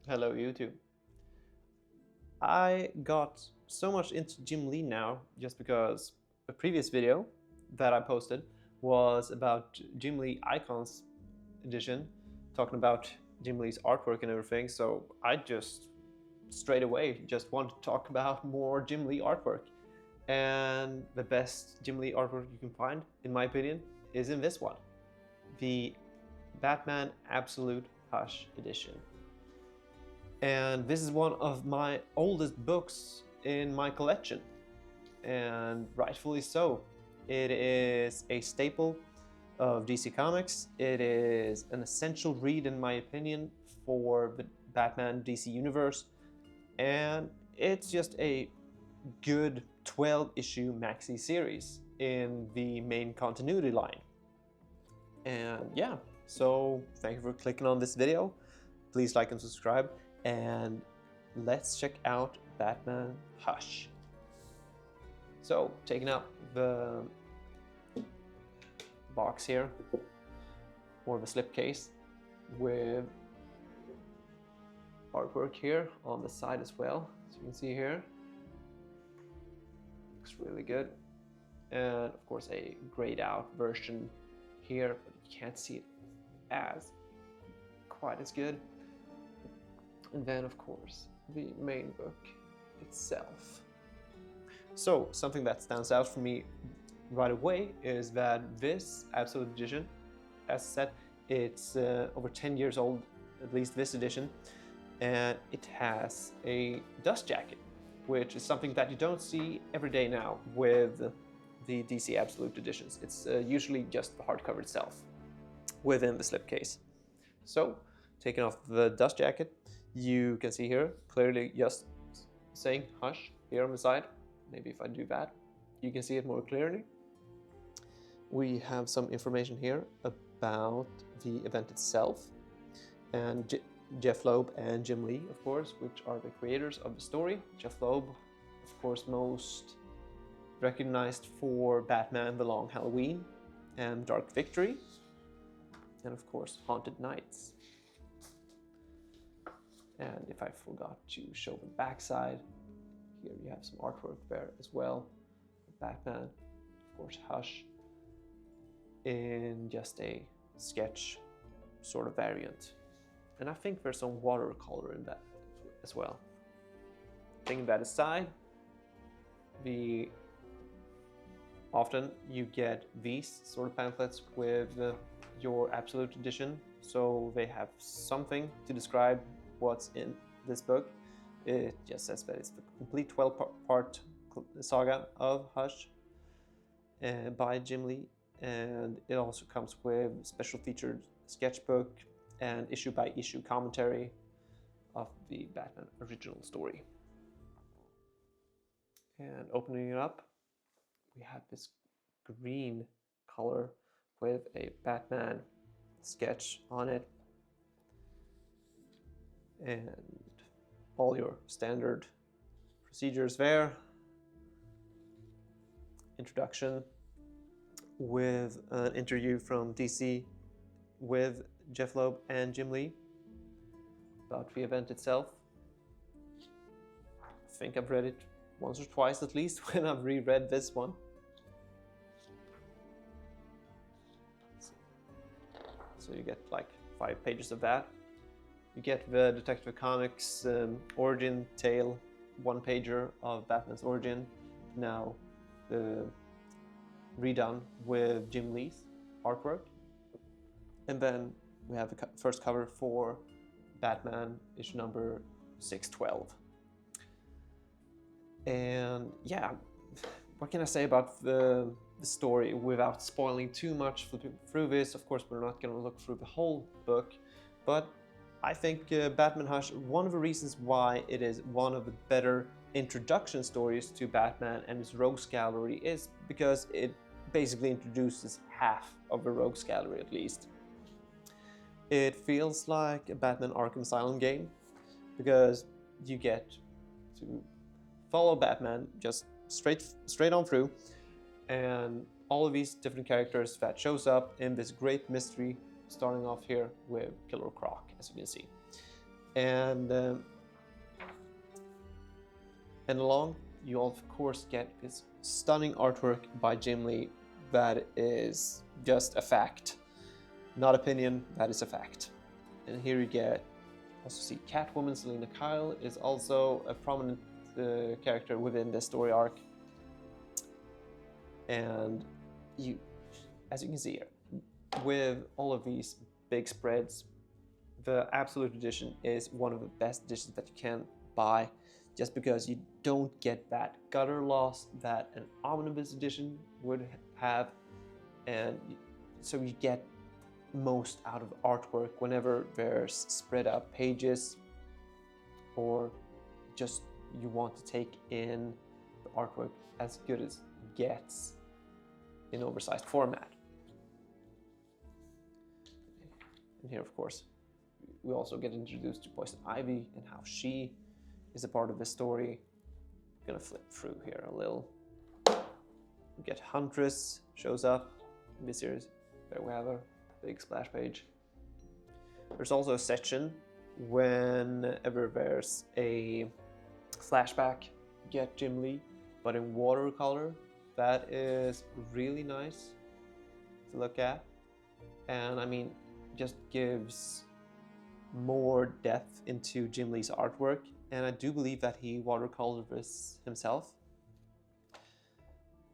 Hello, YouTube. I got so much into Jim Lee now just because a previous video that I posted was about Jim Lee Icons edition, talking about Jim Lee's artwork and everything. So I just straight away just want to talk about more Jim Lee artwork. And the best Jim Lee artwork you can find, in my opinion, is in this one, the Batman Absolute Hush edition. And this is one of my oldest books in my collection, and rightfully so. It is a staple of DC Comics. It is an essential read, in my opinion, for the Batman DC universe, and it's just a good 12-issue maxi series in the main continuity line. And yeah, so thank you for clicking on this video. Please like and subscribe, and let's check out Batman Hush. So, taking out the box here, or the slipcase, with artwork here on the side as well, as you can see here. Looks really good. And of course a grayed out version here, but you can't see it as quite as good. And then of course the main book itself. So something that stands out for me right away is that this Absolute Edition, as I said, it's over 10 years old, at least this edition, and it has a dust jacket, which is something that you don't see every day now with the DC Absolute editions. It's usually just the hardcover itself within the slipcase. So, taking off the dust jacket, you can see here clearly just saying Hush here on the side. Maybe if I do that, you can see it more clearly. We have some information here about the event itself, and Jeff Loeb and Jim Lee, of course, which are the creators of the story. Jeff Loeb, of course, most recognized for Batman The Long Halloween and Dark Victory, and of course Haunted Nights. And if I forgot to show the backside, here you have some artwork there as well. Batman, of course Hush, in just a sketch sort of variant. And I think there's some watercolor in that as well. Taking that aside, often you get these sort of pamphlets with your Absolute Edition, so they have something to describe what's in this book. It just says that it's the complete 12-part saga of Hush by Jim Lee, and it also comes with special featured sketchbook and issue-by-issue commentary of the Batman original story. And opening it up, we have this green color with a Batman sketch on it, and all your standard procedures there. Introduction with an interview from DC with Jeff Loeb and Jim Lee about the event itself. I think I've read it once or twice at least when I've reread this one. So you get like 5 pages of that. You get the Detective Comics origin tale, 1-pager of Batman's origin, now redone with Jim Lee's artwork. And then we have the first cover for Batman issue number 612. And yeah, what can I say about the story without spoiling too much through this? Of course, we're not going to look through the whole book, but I think Batman Hush, one of the reasons why it is one of the better introduction stories to Batman and his rogues gallery is because it basically introduces half of the rogues gallery at least. It feels like a Batman Arkham Asylum game because you get to follow Batman just straight on through, and all of these different characters that shows up in this great mystery, starting off here with Killer Croc, as you can see. And along, you of course get this stunning artwork by Jim Lee that is just a fact. Not opinion, that is a fact. And here you get also see Catwoman. Selena Kyle is also a prominent character within the story arc. And you, as you can see here, with all of these big spreads, the Absolute Edition is one of the best editions that you can buy, just because you don't get that gutter loss that an omnibus edition would have, and so you get most out of artwork whenever there's spread out pages, or just you want to take in the artwork as good as it gets in oversized format. And here, of course, we also get introduced to Poison Ivy and how she is a part of the story. I'm gonna flip through here a little. We get Huntress shows up in this series. There we have a big splash page. There's also a section whenever there's a flashback, you get Jim Lee, but in watercolor. That is really nice to look at. And I mean, just gives more depth into Jim Lee's artwork. And I do believe that he watercolored this himself.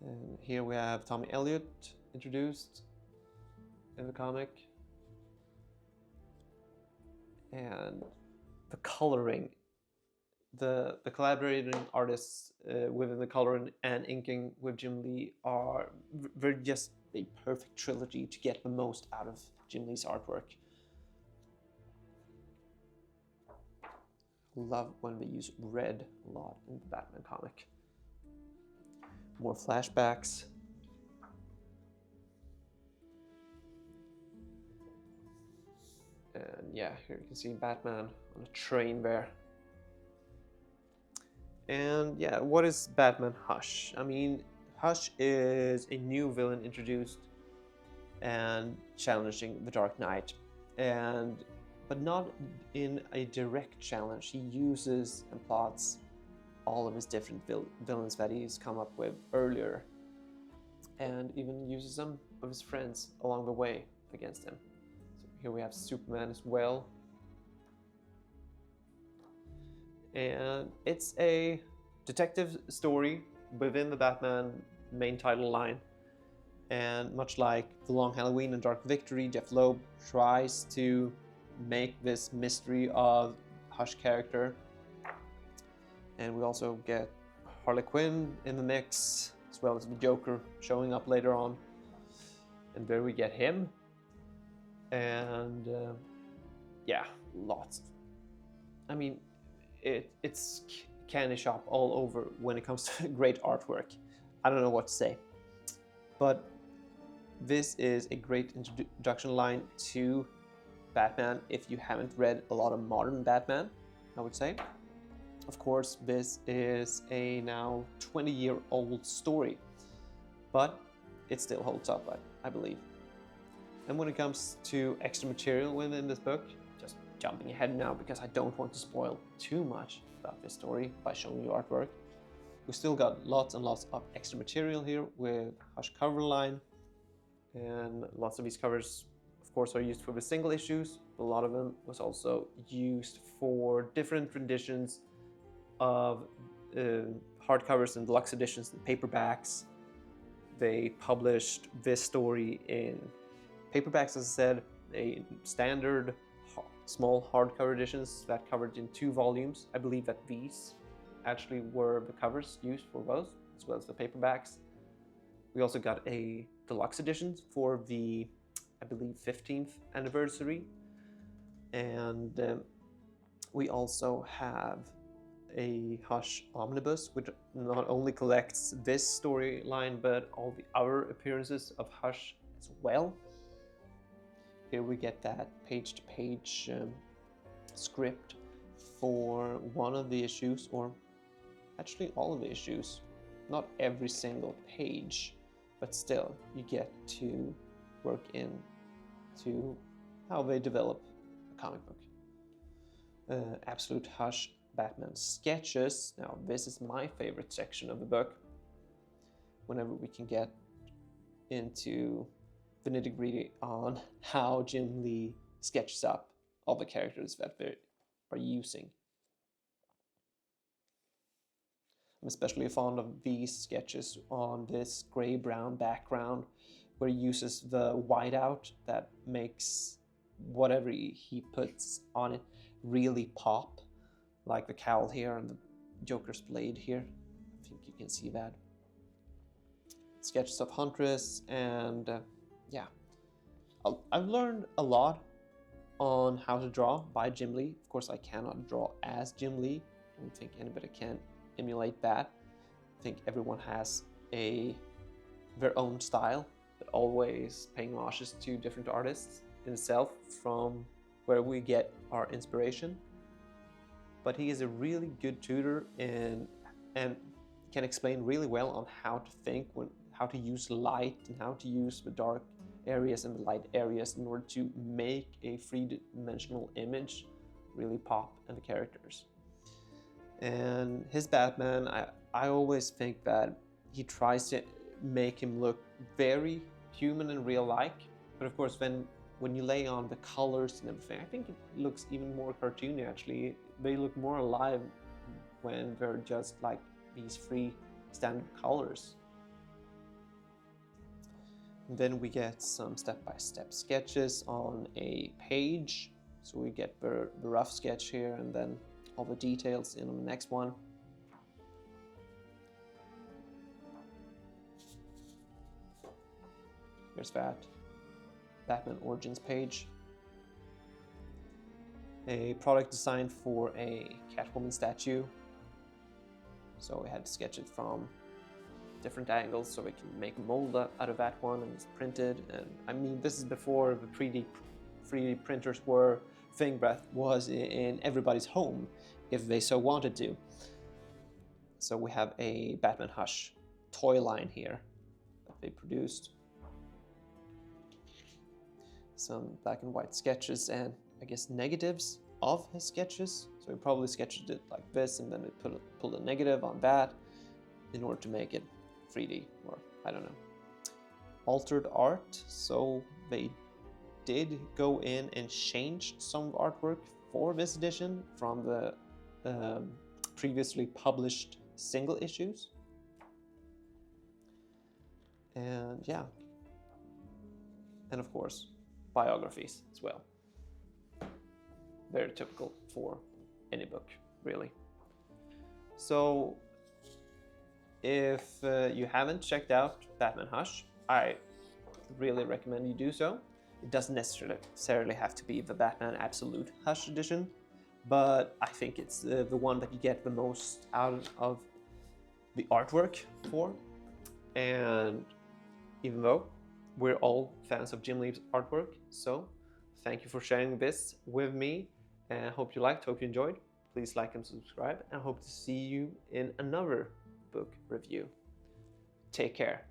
And here we have Tommy Elliott introduced in the comic. And the coloring, the collaborating artists within the coloring and inking with Jim Lee they're just a perfect trilogy to get the most out of Jim Lee's artwork. Love when they use red a lot in the Batman comic. More flashbacks. And yeah, here you can see Batman on a train there. And yeah, what is Batman Hush? I mean, Hush is a new villain introduced and challenging the Dark Knight, but not in a direct challenge. He uses and plots all of his different villains that he's come up with earlier, and even uses some of his friends along the way against him. So here we have Superman as well. And it's a detective story within the Batman main title line. And much like The Long Halloween and Dark Victory, Jeff Loeb tries to make this mystery of Hush character. And we also get Harley Quinn in the mix, as well as the Joker showing up later on. And there we get him. And yeah, lots. I mean, it's candy shop all over when it comes to great artwork. I don't know what to say. But this is a great introduction line to Batman if you haven't read a lot of modern Batman, I would say. Of course, this is a now 20-year-old story, but it still holds up, I believe. And when it comes to extra material within this book, just jumping ahead now because I don't want to spoil too much about this story by showing you artwork. We still got lots and lots of extra material here with Hush cover line, and lots of these covers, of course, are used for the single issues. A lot of them was also used for different renditions of hardcovers and deluxe editions and paperbacks. They published this story in paperbacks, as I said, a standard small hardcover editions that covered in 2 volumes. I believe that these actually were the covers used for those, as well as the paperbacks. We also got a deluxe edition for the, I believe, 15th anniversary. And we also have a Hush omnibus, which not only collects this storyline, but all the other appearances of Hush as well. Here we get that page-to-page script for one of the issues, or actually all of the issues. Not every single page, but still you get to work into how they develop a comic book. Absolute Hush Batman sketches. Now, this is my favorite section of the book. Whenever we can get into the nitty-gritty on how Jim Lee sketches up all the characters that they are using. I'm especially fond of these sketches on this gray-brown background where he uses the whiteout that makes whatever he puts on it really pop, like the cowl here and the Joker's blade here. I think you can see that. Sketches of Huntress, and yeah, I've learned a lot on how to draw by Jim Lee. Of course, I cannot draw as Jim Lee. I don't think anybody can emulate that. I think everyone has their own style, but always paying homages to different artists in itself from where we get our inspiration. But he is a really good tutor and can explain really well on how to think, how to use light and how to use the dark areas and the light areas in order to make a three-dimensional image really pop in the characters. And his Batman, I always think that he tries to make him look very human and real-like, but of course when you lay on the colors and everything, I think it looks even more cartoony actually. They look more alive when they're just like these three standard colors. And then we get some step-by-step sketches on a page. So we get the rough sketch here and then all the details in on the next one. Here's that Batman Origins page. A product design for a Catwoman statue. So we had to sketch it from different angles so we can make a mold out of that one, and it's printed. And I mean, this is before the 3D printers were a thing that was in everybody's home if they so wanted to. So we have a Batman Hush toy line here that they produced. Some black and white sketches and I guess negatives of his sketches. So he probably sketched it like this and then we pulled a negative on that in order to make it 3D, or I don't know. Altered art, so they did go in and change some artwork for this edition from the previously published single issues. And yeah, and of course biographies as well. Very typical for any book, really. So if you haven't checked out Batman Hush, I really recommend you do so. It doesn't necessarily have to be the Batman Absolute Hush edition, but I think it's the one that you get the most out of the artwork for. And even though we're all fans of Jim Lee's artwork, so thank you for sharing this with me, and hope you liked, hope you enjoyed. Please like and subscribe, and I hope to see you in another book review. Take care.